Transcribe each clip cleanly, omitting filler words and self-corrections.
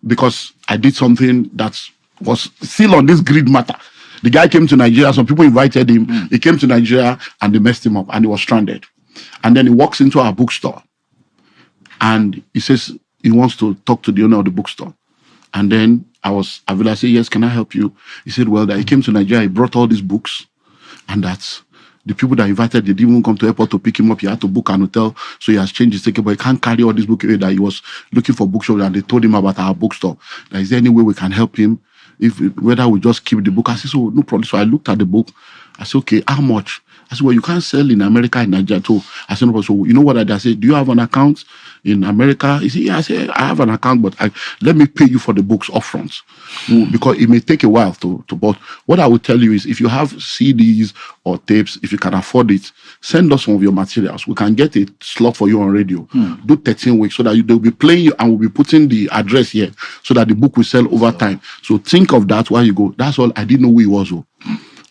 because I did something that was still on this greed matter. The guy came to Nigeria, some people invited him. He came to Nigeria and they messed him up and he was stranded. And then he walks into our bookstore and he says he wants to talk to the owner of the bookstore. And then I said, yes, can I help you? He said, well, that he came to Nigeria, he brought all these books, and that the people that invited, they didn't even come to the airport to pick him up. He had to book an hotel, so he has changed his ticket, but he can't carry all these books away. That he was looking for bookshops, and they told him about our bookstore. That is there any way we can help him? Whether we just keep the book. I said, so no problem. So I looked at the book. I said, okay, how much? I said, well, you can't sell in America and Nigeria too. I said, no, so you know what I did? I said, do you have an account in America? He said, yeah. I said, I have an account, but let me pay you for the books upfront. Because it may take a while to but what I will tell you is, if you have CDs or tapes, if you can afford it, send us some of your materials. We can get a slot for you on radio. Do 13 weeks so that they'll be playing you, and we'll be putting the address here so that the book will sell over time. So think of that while you go. That's all. I didn't know who he was.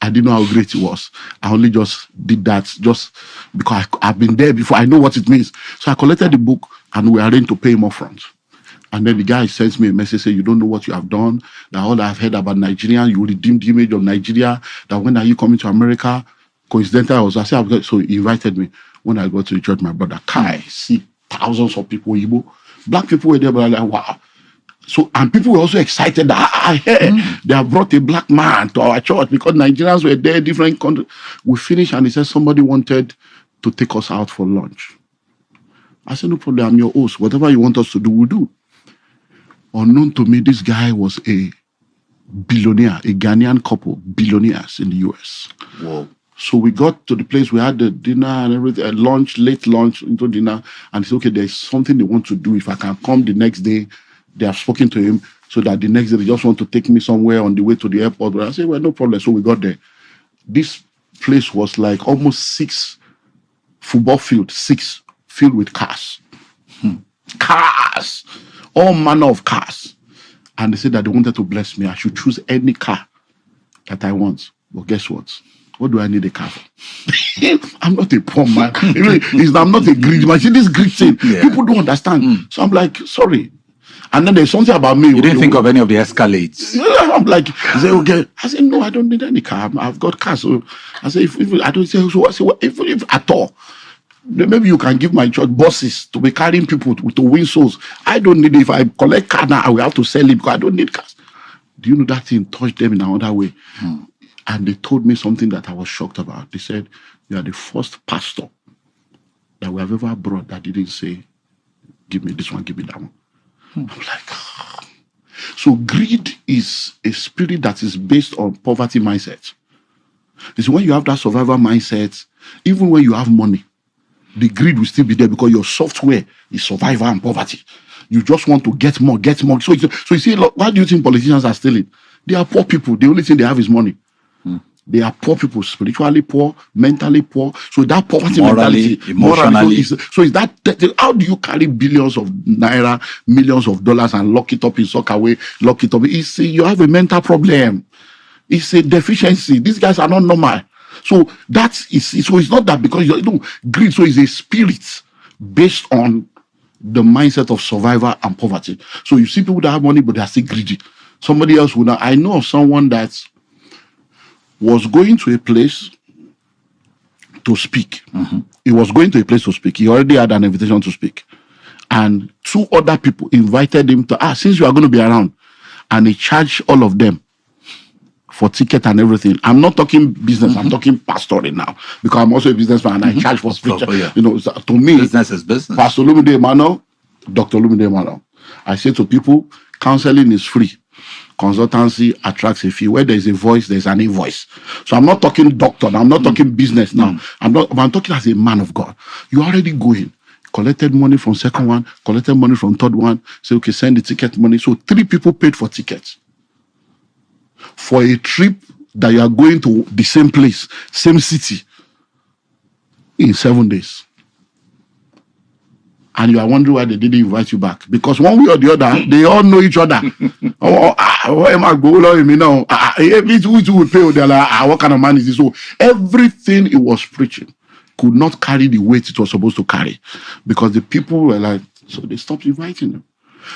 I didn't know how great he was. I only just did that just because I've been there before. I know what it means. So I collected the book and we arranged to pay him up front. And then the guy sends me a message saying, you don't know what you have done. That all I've heard about Nigeria, you redeemed the image of Nigeria. That when are you coming to America? Coincidentally, I said, so he invited me. When I got to the church, my brother, Kai, see thousands of people, Igbo. Black people were there, but I was like, wow. So, and people were also excited that I heard they have brought a black man to our church because Nigerians were there, different countries. We finished and he said somebody wanted to take us out for lunch. I said, no problem, I'm your host. Whatever you want us to do, we'll do. Unknown to me, this guy was a billionaire, a Ghanaian couple, billionaires in the US. Whoa. So we got to the place, we had the dinner and everything, lunch, late lunch into dinner. And he said, okay, there's something they want to do. If I can come the next day, they have spoken to him so that the next day they just want to take me somewhere on the way to the airport. But I said, well, no problem. So we got there. This place was like almost 6 football fields, 6 filled with cars. Cars. All manner of cars. And they said that they wanted to bless me. I should choose any car that I want. But guess what? What do I need a car for? I'm not a poor man. I'm not a greedy man. See, this greed thing, people don't understand. So I'm like, sorry. And then there's something about me. You didn't think of any of the escalates. I'm like, okay. I said, no, I don't need any car. I've got cars. So I said, if I don't say, so I said, well, if at all, then maybe you can give my church buses to be carrying people to win souls. I don't need it. If I collect car now, I will have to sell it because I don't need cars. Do you know that thing touched them in another way? And they told me something that I was shocked about. They said, you are the first pastor that we have ever brought that didn't say, give me this one, give me that one. I'm like, oh. So greed is a spirit that is based on poverty mindset. It's when you have that survival mindset, even when you have money, the greed will still be there because your software is survival and poverty. You just want to get more, get more. So you see, why do you think politicians are stealing? They are poor people. The only thing they have is money. They are poor people, spiritually poor, mentally poor. So that poverty morally, mentality, emotionally. So is that how do you carry billions of naira, millions of dollars and lock it up in sock away, lock it up? You have a mental problem. It's a deficiency. These guys are not normal. So it's not that because greed. So it's a spirit based on the mindset of survival and poverty. So you see people that have money but they are still greedy. Somebody else would. I know of someone that was going to a place to speak. He was going to a place to speak. He already had an invitation to speak. And 2 other people invited him to, since you are going to be around. And he charged all of them for ticket and everything. I'm not talking business. I'm talking pastoring now. Because I'm also a businessman and I charge for speech. To me, business is business. Pastor Olumide Emmanuel, Dr Olumide Emmanuel. I say to people, counseling is free. Consultancy attracts a fee. Where there is a voice, there's an invoice. So I'm not talking doctor. I'm not talking business now. I'm talking as a man of God. You're already going. Collected money from second one, collected money from third one. Say, okay, send the ticket money. So 3 people paid for tickets. For a trip that you are going to the same place, same city, in 7 days. And you are wondering why they didn't invite you back. Because one way or the other, they all know each other. Why am I going me now? Which will pay? They're like, what kind of man is this? So everything it was preaching could not carry the weight it was supposed to carry. Because the people were like, so they stopped inviting them.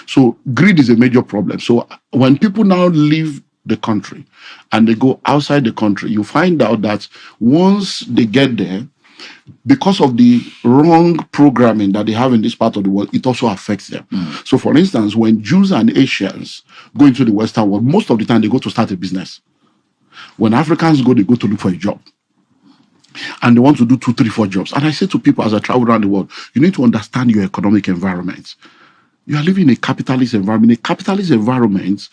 So greed is a major problem. So when people now leave the country and they go outside the country, you find out that once they get there, because of the wrong programming that they have in this part of the world, it also affects them. So, for instance, when Jews and Asians go into the Western world, most of the time they go to start a business. When Africans go, they go to look for a job. And they want to do 2, 3, 4 jobs. And I say to people as I travel around the world, you need to understand your economic environment. You are living in a capitalist environment. In a capitalist environment,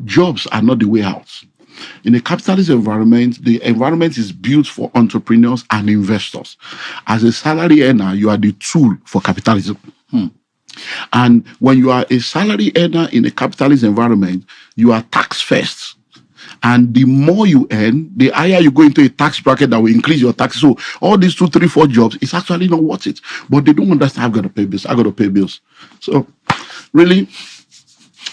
jobs are not the way out. In a capitalist environment, the environment is built for entrepreneurs and investors. As a salary earner, you are the tool for capitalism. And when you are a salary earner in a capitalist environment, you are taxed first. And the more you earn, the higher you go into a tax bracket that will increase your tax. So all these 2, 3, 4 jobs, it's actually not worth it. But they don't understand, I've got to pay bills. I've got to pay bills. So really,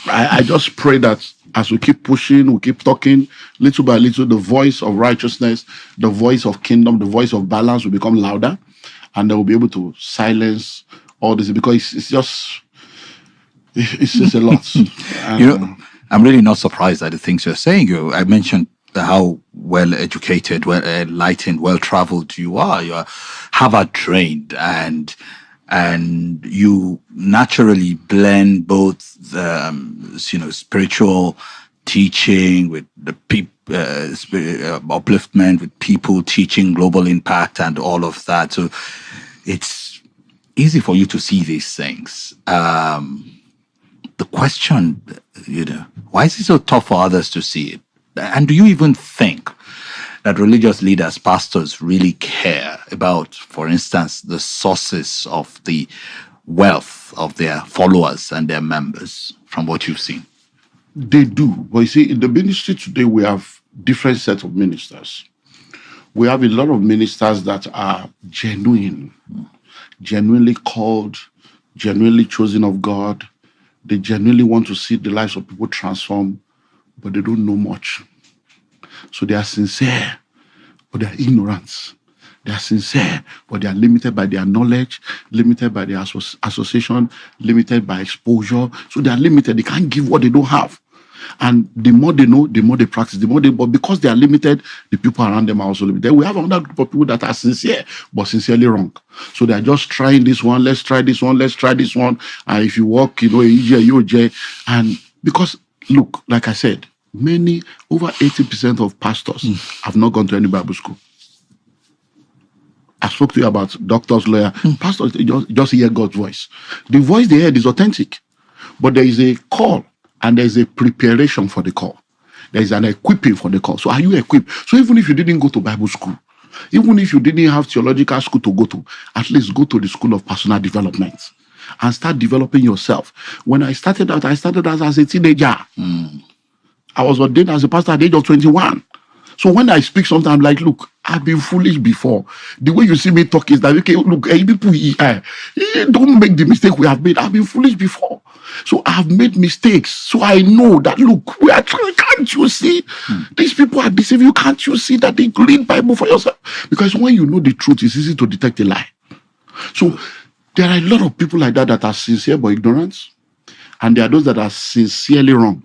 I just pray that as we keep pushing, we keep talking, little by little, the voice of righteousness, the voice of kingdom, the voice of balance will become louder. And they will be able to silence all this, because it's just a lot. I'm really not surprised at the things you're saying. I mentioned how well educated, well enlightened, well traveled you are. You are Harvard trained, and you naturally blend both spiritual teaching with the upliftment, with people teaching, global impact, and all of that. So it's easy for you to see these things. The question, why is it so tough for others to see it? And do you even think that religious leaders, pastors, really care about, for instance, the sources of the wealth of their followers and their members, from what you've seen? They do. But you see, in the ministry today, we have different sets of ministers. We have a lot of ministers that are genuinely called, genuinely chosen of God. They genuinely want to see the lives of people transform, but they don't know much. So they are sincere, but they are ignorant. They are sincere, but they are limited by their knowledge, limited by their association, limited by exposure. So they are limited. They can't give what they don't have. And the more they know, the more they practice, but because they are limited, the people around them are also limited. Then we have another group of people that are sincere, but sincerely wrong. So they are just trying this one, let's try this one, let's try this one. And if you walk, and because, look, like I said, over 80% of pastors have not gone to any Bible school. I spoke to you about doctors, lawyers. Pastors, they just hear God's voice. The voice they heard is authentic, but there is a call. And there's a preparation for the call. There's an equipping for the call. So are you equipped? So even if you didn't go to Bible school, even if you didn't have theological school to go to, at least go to the school of personal development and start developing yourself. When I started out as a teenager. I was ordained as a pastor at the age of 21. So when I speak sometimes, I'm like, look, I've been foolish before. The way you see me talk is that, okay, look, people, don't make the mistake we have made. I've been foolish before. So I've made mistakes. So I know that, look, we are trying. Can't you see? These people are deceiving you. Can't you see that they read Bible for yourself? Because when you know the truth, it's easy to detect a lie. So there are a lot of people like that are sincere but ignorant. And there are those that are sincerely wrong.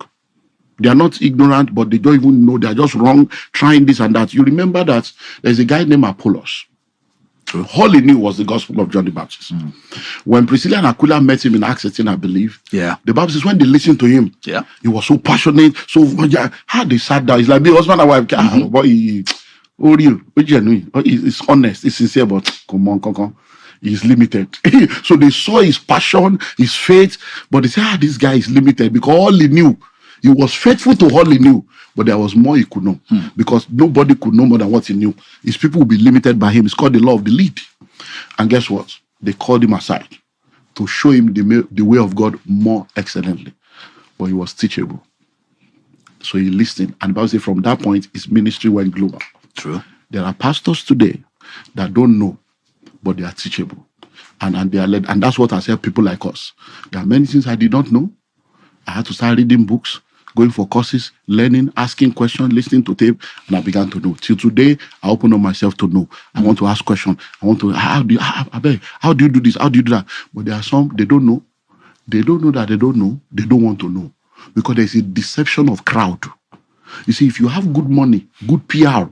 They are not ignorant, but they don't even know. They are just wrong, trying this and that. You remember that there's a guy named Apollos. All he knew was the gospel of John the Baptist. When Priscilla and Aquila met him in Acts 18, I believe, the Bible says when they listened to him, he was so passionate. So how they sat down, it's like the husband and wife. But he's honest, he's sincere, but come on. He's limited. So they saw his passion, his faith, but they said, this guy is limited because all he knew. He was faithful to all he knew, but there was more he could know because nobody could know more than what he knew. His people will be limited by him. It's called the law of the lead. And guess what? They called him aside to show him the way of God more excellently. But he was teachable. So he listened. And the Bible says from that point, his ministry went global. True. There are pastors today that don't know, but they are teachable. And they are led. And that's what has helped people like us. There are many things I did not know. I had to start reading books, going for courses, learning, asking questions, listening to tape, and I began to know. Till today, I open up myself to know. I want to ask questions. I want to, how do you do this? How do you do that? But there are some, they don't know. They don't know that they don't know. They don't want to know. Because there's a deception of crowd. You see, if you have good money, good PR,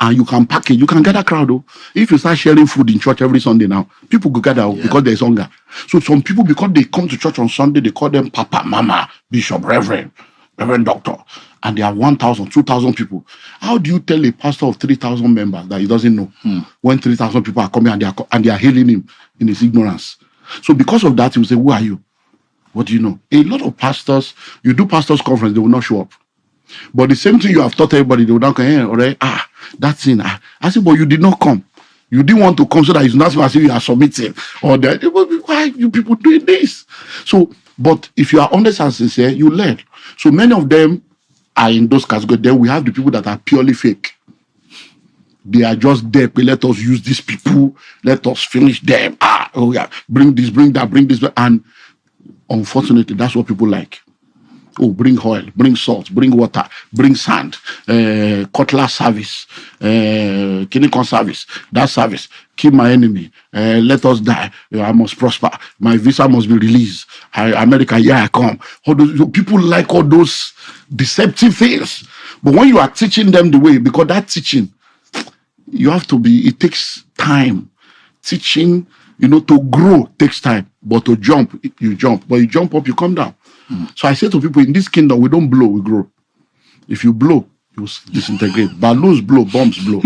and you can package, you can gather crowd. Oh. If you start sharing food in church every Sunday now, people go gather because there's hunger. So some people, because they come to church on Sunday, they call them Papa, Mama, Bishop, Reverend Doctor. And they are 1,000, 2,000 people. How do you tell a pastor of 3,000 members that he doesn't know when 3,000 people are coming and they are hailing him in his ignorance? So because of that, he will say, who are you? What do you know? A lot of pastors, you do pastors' conference, they will not show up. But the same thing you have taught everybody, they will not come here, all right? That's it. I said, but you did not come. You didn't want to come so that it's not as if you are submitting. Or that, why are you people doing this? So, but if you are honest and sincere, you learn. So many of them are in those categories. Then we have the people that are purely fake. They are just there. Let us use these people. Let us finish them. Bring this, bring that, bring this. And unfortunately, that's what people like. Oh, bring oil, bring salt, bring water, bring sand, cutlass service, clinical service, that service, kill my enemy, let us die, I must prosper, my visa must be released, America, here I come. All those, people like all those deceptive things. But when you are teaching them the way, because that teaching, you have to be, it takes time. Teaching, to grow takes time, but to jump, you jump. But you jump up, you come down. So I say to people, in this kingdom, we don't blow, we grow. If you blow, you disintegrate. Balloons blow, bombs blow.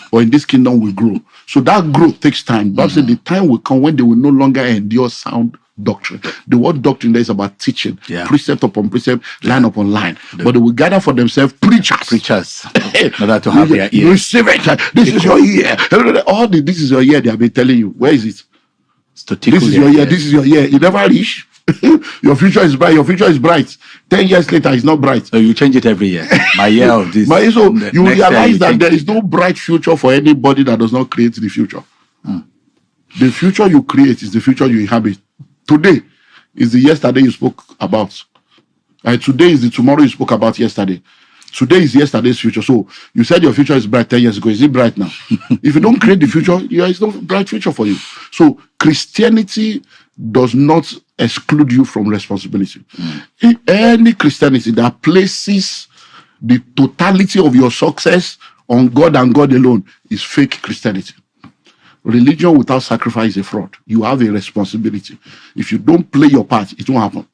But in this kingdom, we grow. So that growth takes time. But the time will come when they will no longer endure sound doctrine. The word doctrine there is about teaching, precept upon precept, line upon line. But they will gather for themselves preachers. In order to have their ears. Receive it. This is your year. All this is your year they have been telling you. Where is it? This is your year. This is your year. You never reach. Your future is bright. Your future is bright. 10 years later, it's not bright. So you change it every year. My year of this. So you realize that there is no bright future for anybody that does not create the future. The future you create is the future you inhabit. Today is the yesterday you spoke about. Today is the tomorrow you spoke about yesterday. Today is yesterday's future. So you said your future is bright 10 years ago. Is it bright now? If you don't create the future, it's no bright future for you. So Christianity does not exclude you from responsibility. Any Christianity that places the totality of your success on God and God alone is fake Christianity. Religion without sacrifice is a fraud. You have a responsibility. If you don't play your part, it won't happen.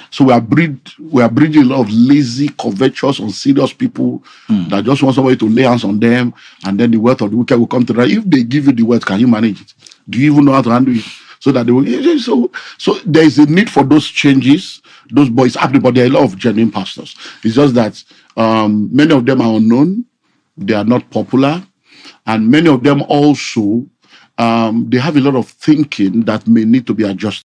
So we are breeding a lot of lazy, covetous, unserious people that just want somebody to lay hands on them, and then the wealth of the wicked will come to them. If they give you the wealth, can you manage it? Do you even know how to handle it? So that they will. So there is a need for those changes. Those boys happening, but there are a lot of genuine pastors. It's just that many of them are unknown. They are not popular, and many of them also they have a lot of thinking that may need to be adjusted.